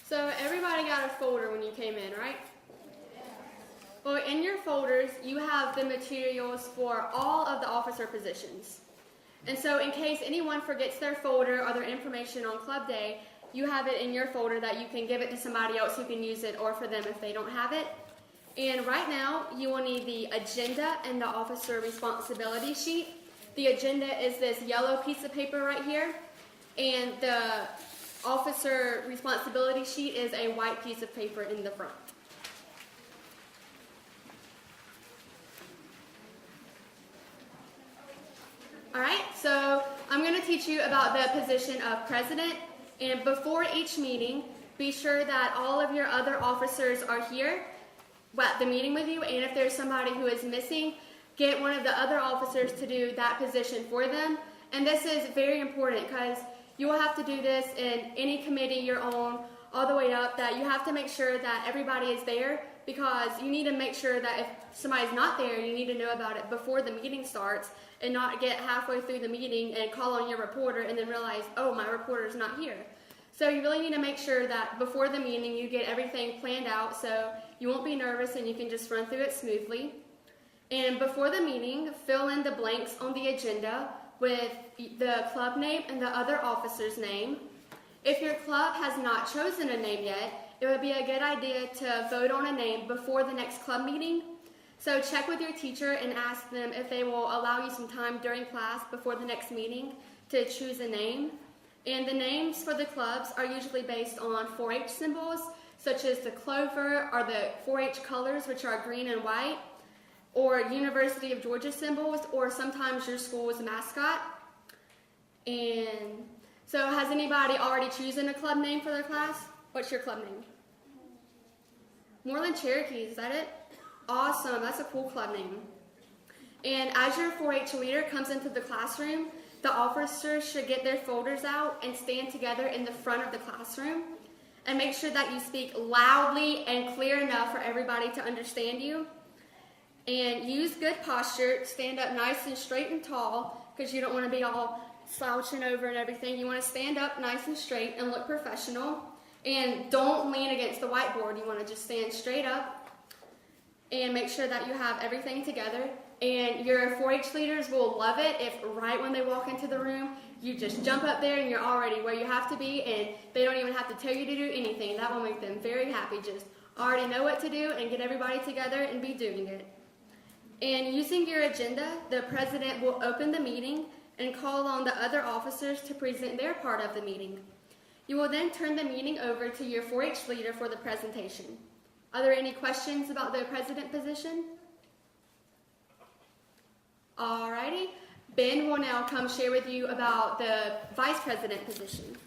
So everybody got a folder when you came in, right? Well, in your folders, you have the materials for all of the officer positions. And so in case anyone forgets their folder or their information on club day, you have it in your folder that you can give it to somebody else who can use it, or for them if they don't have it. And right now, you will need the agenda and the officer responsibility sheet. The agenda is this yellow piece of paper right here, and the officer responsibility sheet is a white piece of paper in the front. All right, so I'm going to teach you about the position of president, and before each meeting, be sure that all of your other officers are here at the meeting with you, and if there's somebody who is missing, get one of the other officers to do that position for them. And this is very important because you will have to do this in any committee you're on, all the way up, that you have to make sure that everybody is there, because you need to make sure that if somebody's not there, you need to know about it before the meeting starts, and not get halfway through the meeting and call on your reporter and then realize, oh, my reporter's not here. So you really need to make sure that before the meeting you get everything planned out so you won't be nervous and you can just run through it smoothly. And before the meeting, fill in the blanks on the agenda with the club name and the other officer's name. If your club has not chosen a name yet, it would be a good idea to vote on a name before the next club meeting. So check with your teacher and ask them if they will allow you some time during class before the next meeting to choose a name. And the names for the clubs are usually based on 4-H symbols, such as the clover or the 4-H colors, which are green and white, or University of Georgia symbols, or sometimes your school's mascot. And so has anybody already chosen a club name for their class? What's your club name? Moreland Cherokees, is that it? Awesome, that's a cool club name. And as your 4-H leader comes into the classroom, the officers should get their folders out and stand together in the front of the classroom, and make sure that you speak loudly and clear enough for everybody to understand you. And use good posture, stand up nice and straight and tall, because you don't want to be all slouching over and everything. You want to stand up nice and straight and look professional. And don't lean against the whiteboard. You want to just stand straight up and make sure that you have everything together. And your 4-H leaders will love it if right when they walk into the room, you just jump up there and you're already where you have to be, and they don't even have to tell you to do anything. That will make them very happy. Just already know what to do and get everybody together and be doing it. And using your agenda, the president will open the meeting and call on the other officers to present their part of the meeting. You will then turn the meeting over to your 4-H leader for the presentation. Are there any questions about the president position? Alrighty, Ben will now come share with you about the vice president position.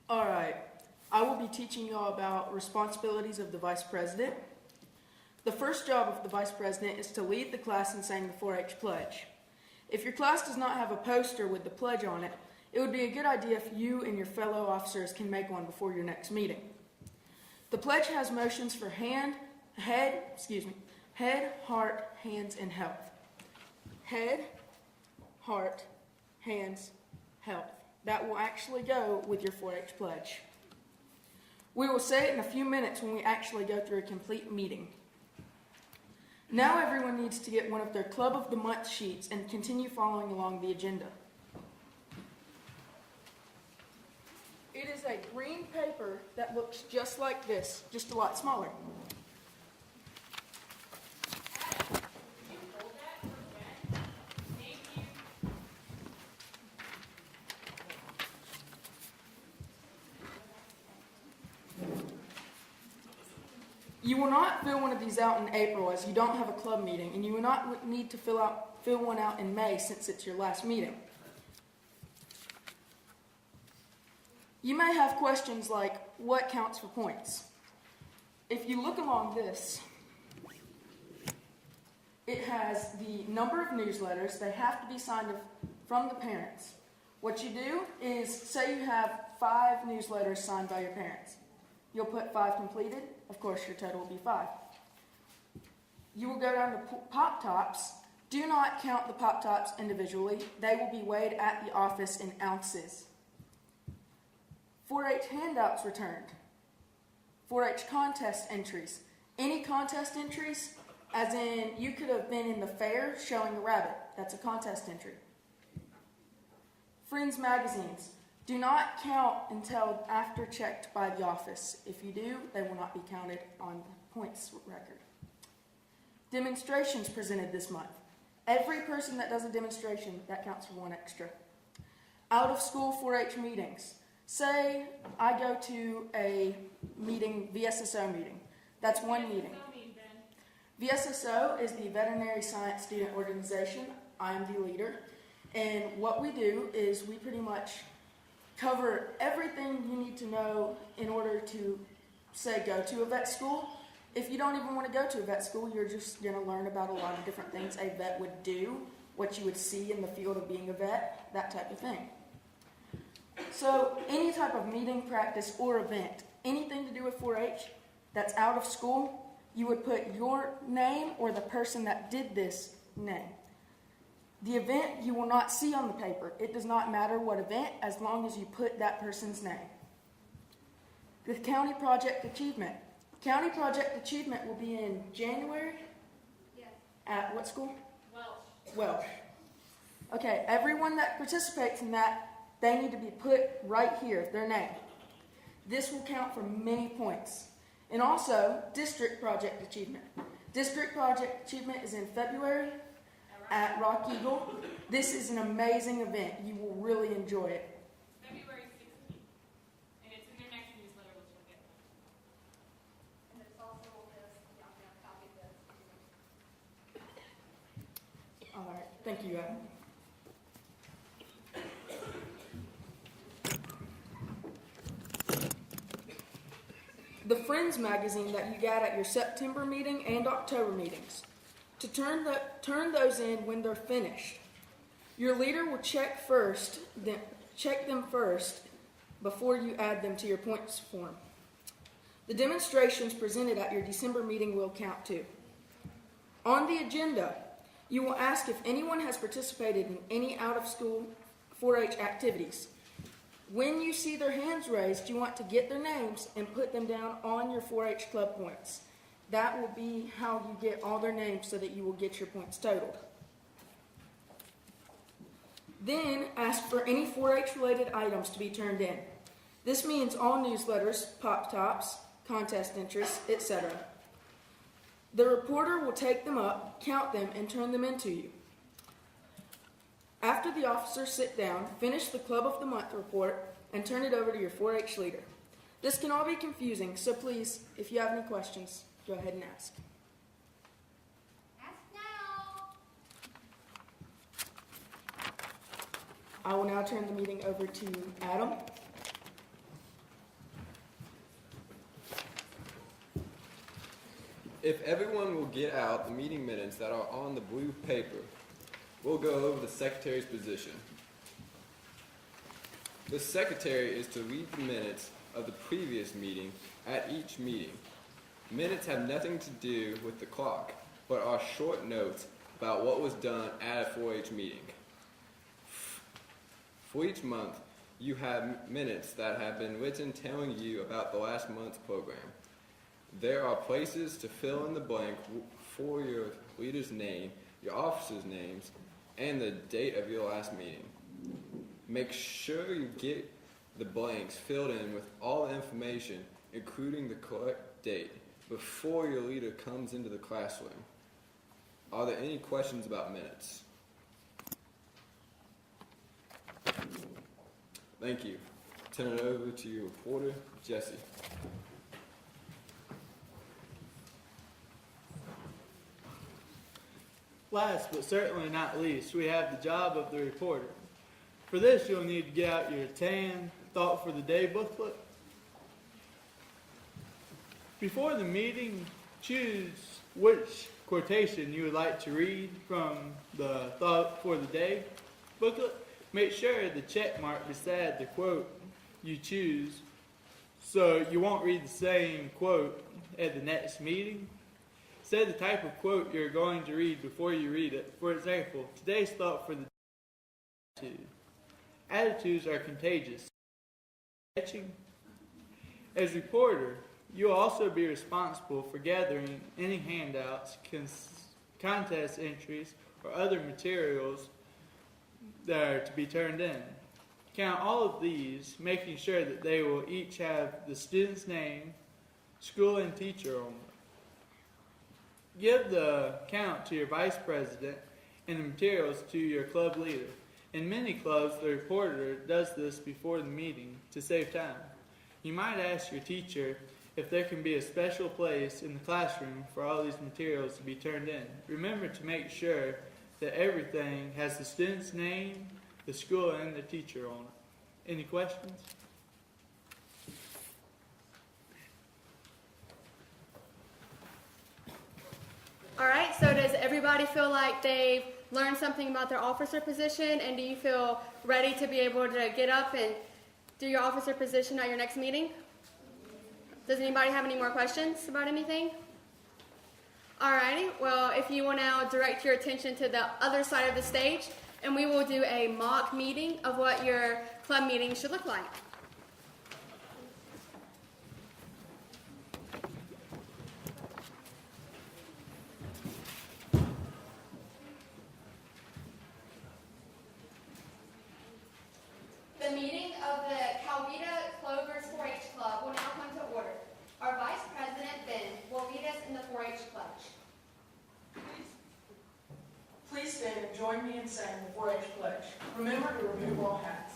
All right, I will be teaching you all about responsibilities of the vice president. The first job of the vice president is to lead the class in saying the 4-H pledge. If your class does not have a poster with the pledge on it, it would be a good idea if you and your fellow officers can make one before your next meeting. The pledge has motions for head, heart, hands, and health. Head, heart, hands, health. That will actually go with your 4-H pledge. We will say it in a few minutes when we actually go through a complete meeting. Now everyone needs to get one of their Club of the Month sheets and continue following along the agenda. It is a green paper that looks just like this, just a lot smaller. You will not fill one of these out in April, as you don't have a club meeting, and you will not need to fill one out in May, since it's your last meeting. You may have questions like, what counts for points? If you look along this, it has the number of newsletters. They have to be signed from the parents. What you do is, say you have 5 newsletters signed by your parents. You'll put 5 completed. Of course, your total will be 5. You will go down to Pop Tops, Do not count the Pop Tops individually. They will be weighed at the office in ounces. 4-H handouts returned. 4-H contest entries. Any contest entries, as in you could have been in the fair showing a rabbit. That's a contest entry. Friends magazines. Do not count until after checked by the office. If you do, they will not be counted on the points record. Demonstrations presented this month. Every person that does a demonstration, that counts for one extra. Out of school 4-H meetings. Say I go to a meeting, VSSO meeting. That's one meeting. VSSO is the Veterinary Science Student Organization. I am the leader. And what we do is we pretty much cover everything you need to know in order to, say, go to a vet school. If you don't even want to go to a vet school, you're just going to learn about a lot of different things a vet would do, what you would see in the field of being a vet, that type of thing. So any type of meeting, practice, or event, anything to do with 4-H that's out of school, you would put your name or the person that did this name. The event you will not see on the paper. It does not matter what event as long as you put that person's name. The County Project Achievement. County Project Achievement will be in January. Yes. At what school? Welsh. Welsh. Okay, everyone that participates in that, they need to be put right here, their name. This will count for many points. And also, District Project Achievement. District Project Achievement is in February at Rock Eagle. This is an amazing event. You will really enjoy it. February 16th. And it's in their next newsletter, which you'll get. And there's also this, yeah, I'm going to copy this. All right, thank you, Adam. The Friends magazine that you got at your September meeting and October meetings. To turn those in when they're finished. Your leader will check them first before you add them to your points form. The demonstrations presented at your December meeting will count too. On the agenda, you will ask if anyone has participated in any out-of-school 4-H activities. When you see their hands raised, you want to get their names and put them down on your 4-H club points. That will be how you get all their names so that you will get your points totaled. Then ask for any 4-H related items to be turned in. This means all newsletters, pop tops, contest entries, etc. The reporter will take them up, count them, and turn them in to you. After the officers sit down, finish the Club of the Month report and turn it over to your 4-H leader. This can all be confusing, so please, if you have any questions, go ahead and ask. Ask now. I will now turn the meeting over to Adam. If everyone will get out the meeting minutes that are on the blue paper, we'll go over the secretary's position. The secretary is to read the minutes of the previous meeting at each meeting. Minutes have nothing to do with the clock, but are short notes about what was done at a 4-H meeting. For each month, you have minutes that have been written telling you about the last month's program. There are places to fill in the blank for your leader's name, your officers' names, and the date of your last meeting. Make sure you get the blanks filled in with all the information, including the correct date, before your leader comes into the classroom. Are there any questions about minutes? Thank you. Turn it over to your reporter, Jesse. Last but certainly not least, we have the job of the reporter. For this, you'll need to get out your tan Thought for the Day booklet. Before the meeting, choose which quotation you would like to read from the Thought for the Day booklet. Make sure the check mark beside the quote you choose so you won't read the same quote at the next meeting. Say the type of quote you're going to read before you read it. For example, today's thought for the attitude. Attitudes are contagious. As reporter, you'll also be responsible for gathering any handouts, contest entries, or other materials that are to be turned in. Count all of these, making sure that they will each have the student's name, school, and teacher on them. Give the count to your vice president and the materials to your club leader. In many clubs, the reporter does this before the meeting to save time. You might ask your teacher if there can be a special place in the classroom for all these materials to be turned in. Remember to make sure that everything has the student's name, the school, and the teacher on it. Any questions? All right, so does everybody feel like they've learned something about their officer position, and do you feel ready to be able to get up and do your officer position at your next meeting? Does anybody have any more questions about anything? All righty, well, if you will now direct your attention to the other side of the stage, and we will do a mock meeting of what your club meeting should look like. The meeting of the Calvita Clovers 4-H Club will now come to order. Our Vice President, Ben, will lead us in the 4-H pledge. Please stand and join me in saying the 4-H pledge. Remember to remove all hats.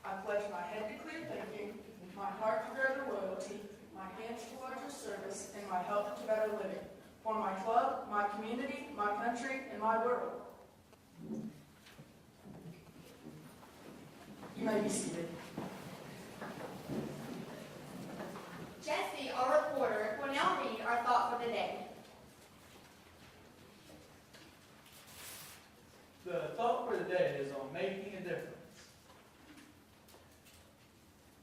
I pledge my head to clear thinking, my heart to greater loyalty, my hands to larger service, and my health to better living. For my club, my community, my country, and my world. You may be seated. Jesse, our reporter, will now read our thought for the day. The thought for the day is on making a difference.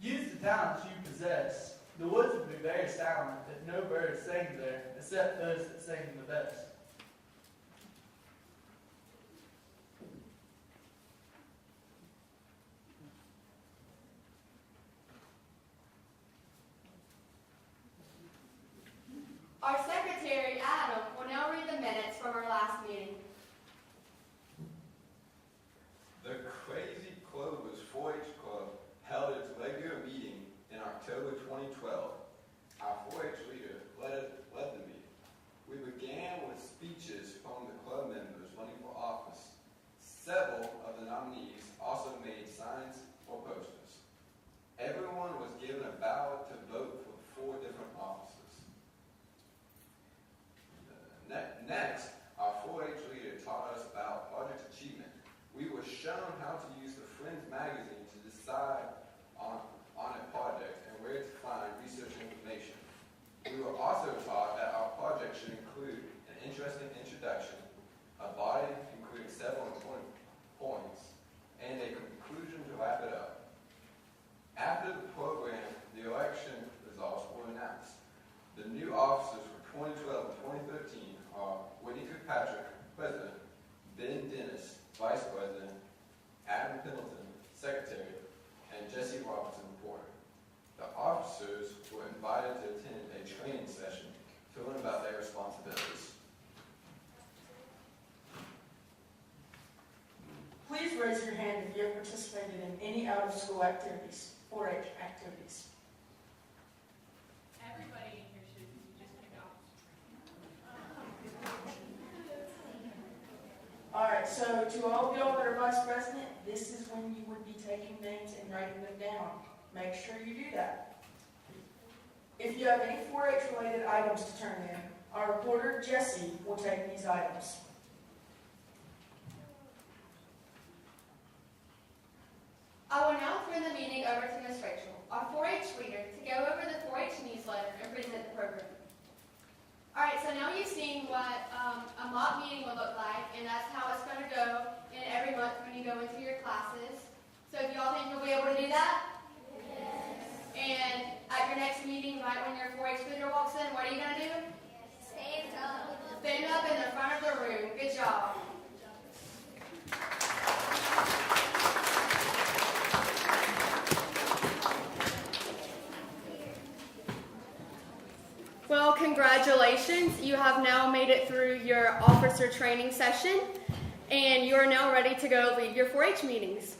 Use the talents you possess. The woods would be very silent if no birds sang there, except those that sing the best. Our secretary, Adam, will now read the minutes from our last meeting. The Crazy Clovers 4-H Club held its regular meeting in October 2012. Our 4-H leader led the meeting. We began with speeches from the club members running for office. Several of the nominees also made signs or posters. Everyone was given a ballot to vote for 4 different offices. Next, our 4-H leader taught us about project achievement. We were shown how to use the Friends magazine to decide on a project and where to find research information. We were also taught that our project should include an interesting introduction, a body including several important points, and a conclusion to wrap it up. After the program, the election results were announced. The new officers for 2012 and 2013 are Whitney Kirkpatrick, President, Ben Dennis, Vice President, Adam Pendleton, Secretary, and Jesse Robinson, Reporter. The officers were invited to attend a training session to learn about their responsibilities. Please raise your hand if you have participated in any out-of-school activities, 4-H activities. Everybody in here should, you just pick out. All right, so to all of y'all that are vice president, this is when you would be taking names and writing them down. Make sure you do that. If you have any 4-H related items to turn in, our reporter, Jesse, will take these items. I will now turn the meeting over to Ms. Rachel, our 4-H leader, to go over the 4-H newsletter and present the program. All right, so now you've seen what a mock meeting will look like, and that's how it's going to go in every month when you go into your classes. So do y'all think you'll be able to do that? Yes. And at your next meeting, right when your 4-H leader walks in, what are you gonna do? Stand up. Stand up in the front of the room. Good job. Well, congratulations. You have now made it through your officer training session, and you are now ready to go lead your 4-H meetings.